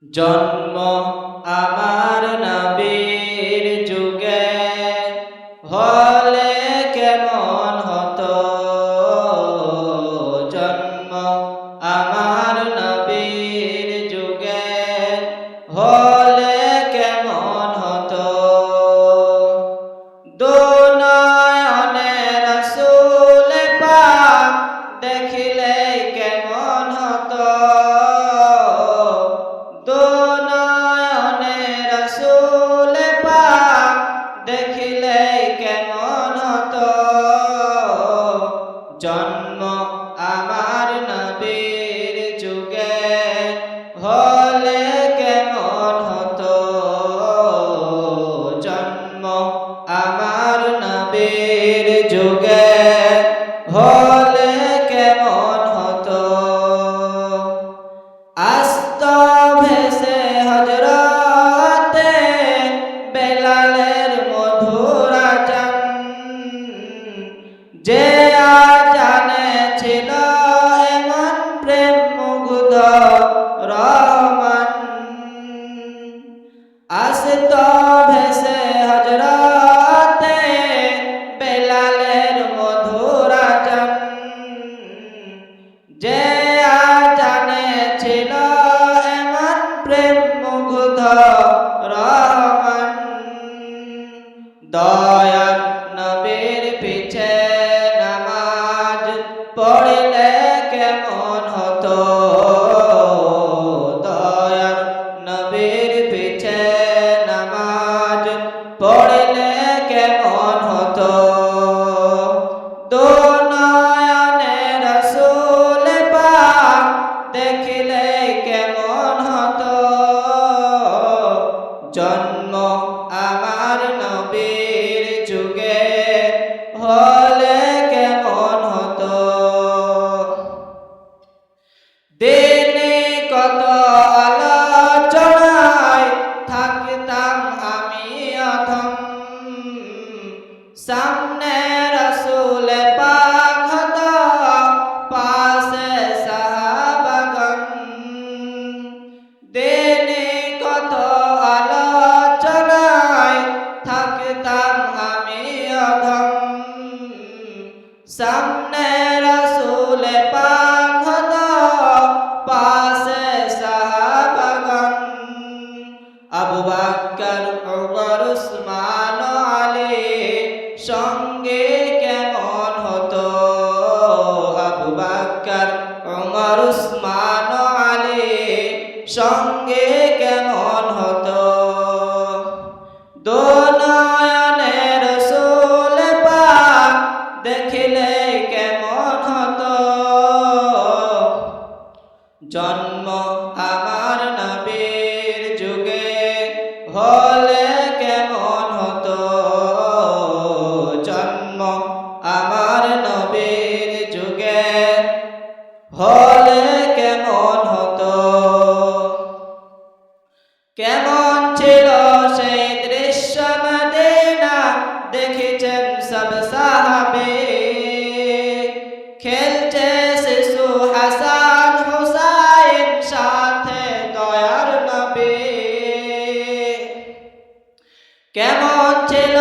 জন্ম আমার নবীর যুগে হলে কেমন হতো। জন্ম আমার নবীর যুগে হলে কেমন হতো। দুনয়নে রাসূল পাক দেখিলে কেমন হতো। দুনয়নে রাসূল পাক দেখিলে কেমন হতো। জন্ম আমার নবীর যুগে হলে কেমন হতো। জন্ম আমার নবীর যুগে হলে কেমন হতো। আস্ত ভেসে হযরতে বেলালের মধুর আযান, যে আযানে ছিল এমন প্রেম মুগ্ধ রহমান। আস্ত ভেসে হযরতে বেলালের মধুর আযান, যে আযানে ছিল এমন প্রেম মুগ্ধ রহমান। দয়ার নবীর পিছে নামাজ পড়লে কেমন হতো। দয়ার নবীর পিছে নামাজ পড়লে কেমন হতো। দুনয়নে রাসূল পাক দেখিলে কেমন হতো। জন্ম আমার নবীর যুগে হলে কেমন হতো। দিনে কত আলোচনায় থাকতাম আমি অধম, সামনে রাসূল পাক হতো পাশে সাহাবাগণ। দিনে কত আলোচনায় থাকতাম আমি অধম, সামনে রাসূল পাক হতো পাশে সাহাবাগণ। আবু বকর ওমর উসমান আলী সঙ্গে কেমন হতো। আবু বকর ওমর উসমান আলী সঙ্গে কেমন হতো। দুনয়নে রাসূল পাক দেখিলে কেমন হতো। জন্ম আমার নবীর যুগে হলে কেমন হতো। জন্ম আমার নবীর যুগে হলে কেমন হতো। কেমন ছিল সেই দৃশ্য মদিনা দেখেছেন সব সাহাবে। খেলছে শিশু হাসান হুসাইন সাথে দয়ার নবী। কেমন ছিল